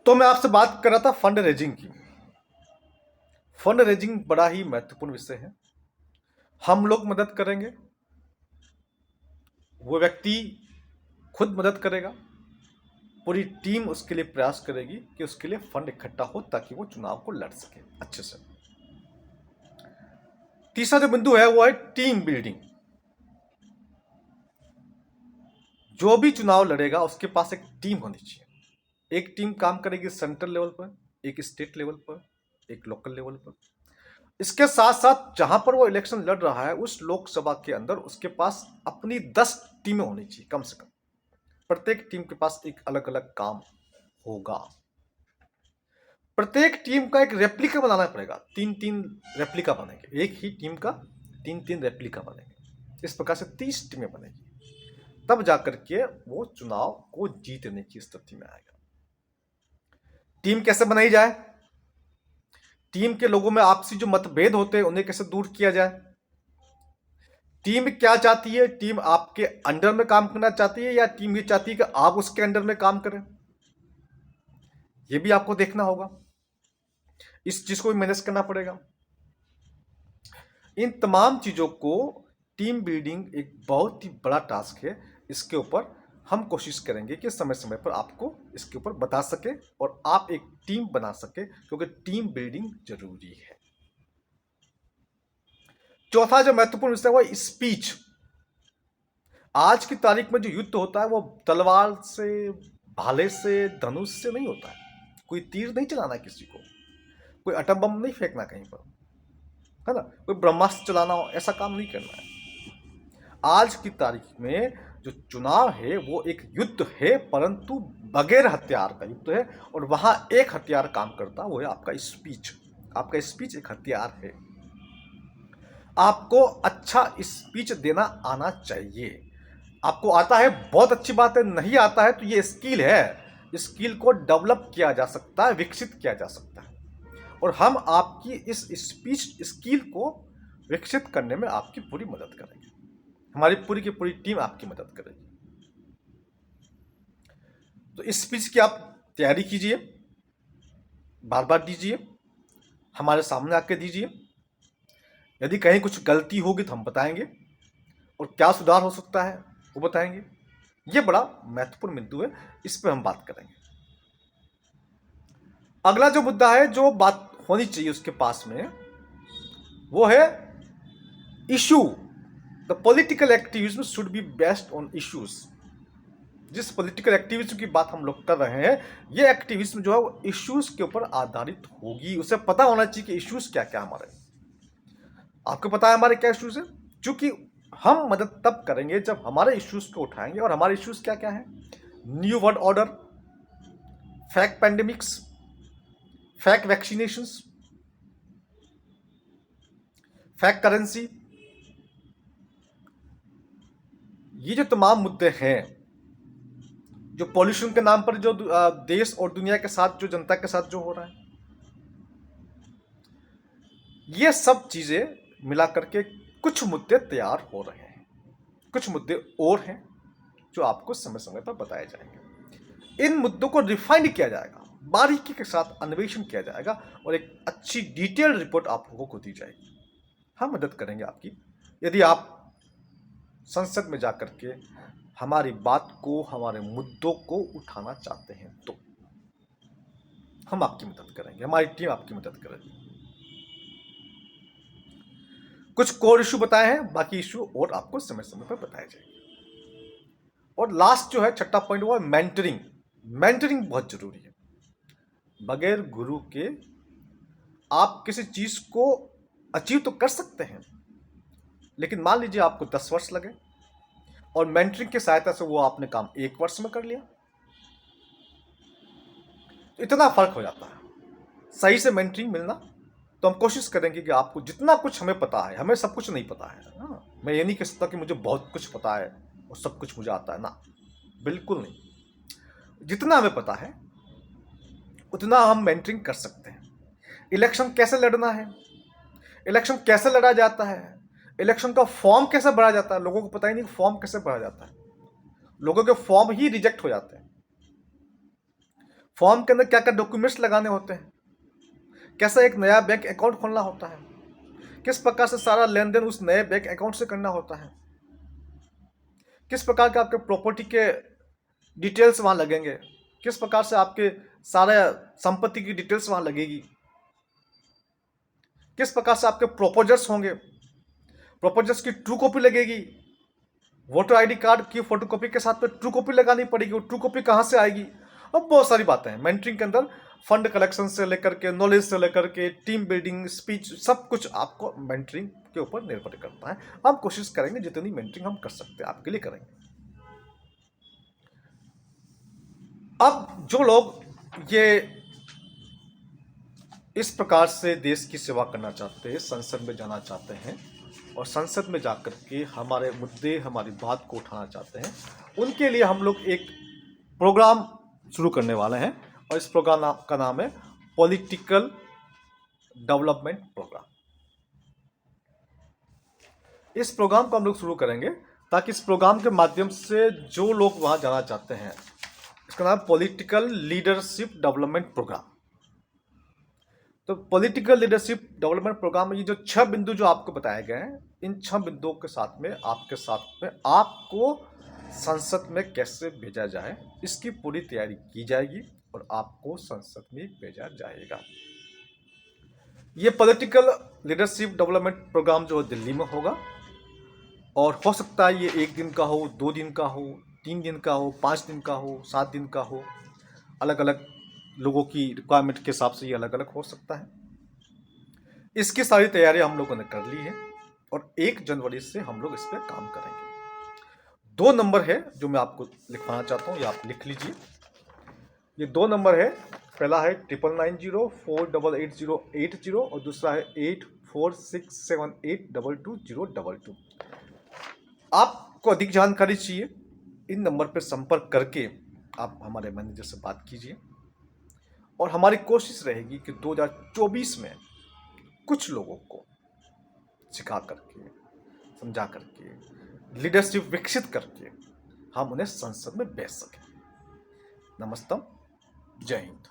तो मैं आपसे बात कर रहा था फंड रेजिंग की। फंड रेजिंग बड़ा ही महत्वपूर्ण विषय है। हम लोग मदद करेंगे, वो व्यक्ति खुद मदद करेगा, पूरी टीम उसके लिए प्रयास करेगी कि उसके लिए फंड इकट्ठा हो ताकि वो चुनाव को लड़ सके अच्छे से। तीसरा जो बिंदु है वो है टीम बिल्डिंग। जो भी चुनाव लड़ेगा उसके पास एक टीम होनी चाहिए। एक टीम काम करेगी सेंट्रल लेवल पर, एक स्टेट लेवल पर, एक लोकल लेवल पर। इसके साथ साथ जहां पर वो इलेक्शन लड़ रहा है उस लोकसभा के अंदर उसके पास अपनी 10 टीमें होनी चाहिए कम से कम। प्रत्येक टीम के पास एक अलग अलग काम होगा। प्रत्येक टीम का एक रेप्लिका बनाना पड़ेगा। 3-3 रेप्लिका बनेंगे, एक ही टीम का 3-3 रेप्लिका बनेंगे। इस प्रकार से 30 टीमें बनेगी, तब जाकर के वो चुनाव को जीतने की स्थिति में आएगा। टीम कैसे बनाई जाए? टीम के लोगों में आपसी जो मतभेद होते हैं उन्हें कैसे दूर किया जाए? टीम क्या चाहती है? टीम आपके अंडर में काम करना चाहती है या टीम ये चाहती है कि आप उसके अंडर में काम करें? ये भी आपको देखना होगा। इस चीज को भी मैनेज करना पड़ेगा। इन तमाम चीजों को टीम बिल्डिंग एक बहुत ही बड़ा टास्क है। इसके ऊपर हम कोशिश करेंगे कि समय समय पर आपको इसके ऊपर बता सके और आप एक टीम बना सके, क्योंकि टीम बिल्डिंग जरूरी है। चौथा जो महत्वपूर्ण विषय है वो स्पीच। आज की तारीख में जो युद्ध होता है वो तलवार से, भाले से, धनुष से नहीं होता है। कोई तीर नहीं चलाना किसी को, कोई एटम बम नहीं फेंकना कहीं पर, है ना, कोई ब्रह्मास्त्र चलाना हो, ऐसा काम नहीं करना है। आज की तारीख में जो चुनाव है वो एक युद्ध है, परंतु बगैर हथियार का युद्ध है। और वहां एक हथियार काम करता है, वो है आपका स्पीच। आपका स्पीच एक हथियार है। आपको अच्छा स्पीच देना आना चाहिए। आपको आता है बहुत अच्छी बात है, नहीं आता है तो ये स्किल है। स्किल को डेवलप किया जा सकता है, विकसित किया जा सकता है। और हम आपकी इस स्पीच स्किल को विकसित करने में आपकी पूरी मदद करेंगे। हमारी पूरी की पूरी टीम आपकी मदद करेगी। तो इस स्पीच की आप तैयारी कीजिए, बार बार दीजिए, हमारे सामने आके दीजिए। यदि कहीं कुछ गलती होगी तो हम बताएंगे, और क्या सुधार हो सकता है वो बताएंगे। ये बड़ा महत्वपूर्ण बिंदु है, इस पर हम बात करेंगे। अगला जो मुद्दा है, जो बात होनी चाहिए उसके पास में, वो है issue. The political activism should be based on issues. जिस पॉलिटिकल एक्टिविज्म की बात हम लोग कर रहे हैं, ये एक्टिविज्म जो है वो इश्यूज के ऊपर आधारित होगी। उसे पता होना चाहिए कि इश्यूज क्या क्या हमारे। आपको पता है हमारे क्या इश्यूज है? क्योंकि हम मदद तब करेंगे जब हमारे इश्यूज को उठाएंगे। और हमारे इश्यूज क्या क्या है? New world order, fake pandemics, fake vaccinations, fake currency. ये जो तमाम मुद्दे हैं, जो पॉल्यूशन के नाम पर जो देश और दुनिया के साथ, जो जनता के साथ जो हो रहा है, ये सब चीजें मिला करके कुछ मुद्दे तैयार हो रहे हैं। कुछ मुद्दे और हैं जो आपको समय समय पर बताए जाएंगे। इन मुद्दों को रिफाइन किया जाएगा, बारीकी के साथ अन्वेषण किया जाएगा और एक अच्छी डिटेल्ड रिपोर्ट आप लोगों को दी जाएगी। हम मदद करेंगे आपकी। यदि आप संसद में जाकर के हमारी बात को, हमारे मुद्दों को उठाना चाहते हैं तो हम आपकी मदद करेंगे, हमारी टीम आपकी मदद करेगी। कुछ कोर इशू बताए हैं, बाकी इशू और आपको समय समय पर बताए जाएंगे। और लास्ट जो है, छठा पॉइंट, वो है मेंटरिंग। मेंटरिंग बहुत जरूरी है। बगैर गुरु के आप किसी चीज को अचीव तो कर सकते हैं, लेकिन मान लीजिए आपको 10 वर्ष लगे और मेंटरिंग की सहायता से वो आपने काम 1 वर्ष में कर लिया, तो इतना फर्क हो जाता है। सही से मेंटरिंग मिलना, तो हम कोशिश करेंगे कि आपको जितना कुछ हमें पता है, हमें सब कुछ नहीं पता है ना। मैं ये नहीं कह सकता कि मुझे बहुत कुछ पता है और सब कुछ मुझे आता है ना, बिल्कुल नहीं। जितना हमें पता है उतना हम मेंटरिंग कर सकते हैं। इलेक्शन कैसे लड़ना है, इलेक्शन कैसे लड़ा जाता है, इलेक्शन का फॉर्म कैसे भरा जाता है, लोगों को पता ही नहीं फॉर्म कैसे भरा जाता है। लोगों के फॉर्म ही रिजेक्ट हो जाते हैं। फॉर्म के अंदर क्या क्या डॉक्यूमेंट्स लगाने होते हैं, कैसा एक नया बैंक अकाउंट खोलना होता है, किस प्रकार से सारा लेन देन उस नए बैंक अकाउंट से करना होता है, किस प्रकार के आपके प्रॉपर्टी के डिटेल्स वहां लगेंगे, किस प्रकार से आपके सारे संपत्ति की डिटेल्स वहां लगेगी, किस प्रकार से आपके प्रोपोजर्स होंगे, प्रोपोजर्स की ट्रू कॉपी लगेगी, वोटर आईडी कार्ड की फोटोकॉपी के साथ में ट्रू कॉपी लगानी पड़ेगी, वो ट्रू कॉपी कहाँ से आएगी, और बहुत सारी बातें हैं मेंटरिंग के अंदर। फंड कलेक्शन से लेकर के, नॉलेज से लेकर के, टीम बिल्डिंग, स्पीच, सब कुछ आपको मेंटरिंग के ऊपर निर्भर करता है। हम कोशिश करेंगे जितनी मेंटरिंग हम कर सकते हैं आपके लिए करेंगे। अब जो लोग ये इस प्रकार से देश की सेवा करना चाहते हैं, संसद में जाना चाहते हैं और संसद में जाकर के हमारे मुद्दे, हमारी बात को उठाना चाहते हैं, उनके लिए हम लोग एक प्रोग्राम शुरू करने वाले हैं और इस प्रोग्राम का नाम है पॉलिटिकल डेवलपमेंट प्रोग्राम। इस प्रोग्राम को हम लोग शुरू करेंगे ताकि इस प्रोग्राम के माध्यम से जो लोग वहां जाना चाहते हैं, इसका नाम पॉलिटिकल लीडरशिप डेवलपमेंट प्रोग्राम। तो पॉलिटिकल लीडरशिप डेवलपमेंट प्रोग्राम में ये जो 6 बिंदु जो आपको बताए गए हैं, इन 6 बिंदुओं के साथ में आपको संसद में कैसे भेजा जाए, इसकी पूरी तैयारी की जाएगी और आपको संसद में भेजा जाएगा। ये पॉलिटिकल लीडरशिप डेवलपमेंट प्रोग्राम जो दिल्ली में होगा और हो सकता है ये 1 दिन का हो, 2 दिन का हो, 3 दिन का हो, 5 दिन का हो, 7 दिन का हो, अलग अलग लोगों की रिक्वायरमेंट के हिसाब से ये अलग अलग हो सकता है। इसकी सारी तैयारी हम लोगों ने कर ली है और 1 जनवरी से हम लोग इस पर काम करेंगे। 2 नंबर है जो मैं आपको लिखवाना चाहता हूँ, ये आप लिख लीजिए। ये 2 नंबर है, पहला है 9990488080 और दूसरा है 8467822022। आपको अधिक जानकारी चाहिए, इन नंबर पर संपर्क करके आप हमारे मैनेजर से बात कीजिए और हमारी कोशिश रहेगी कि 2024 में कुछ लोगों को सिखा करके, समझा करके, लीडरशिप विकसित करके हम उन्हें संसद में भेज सकें। नमस्ते, जय हिंद।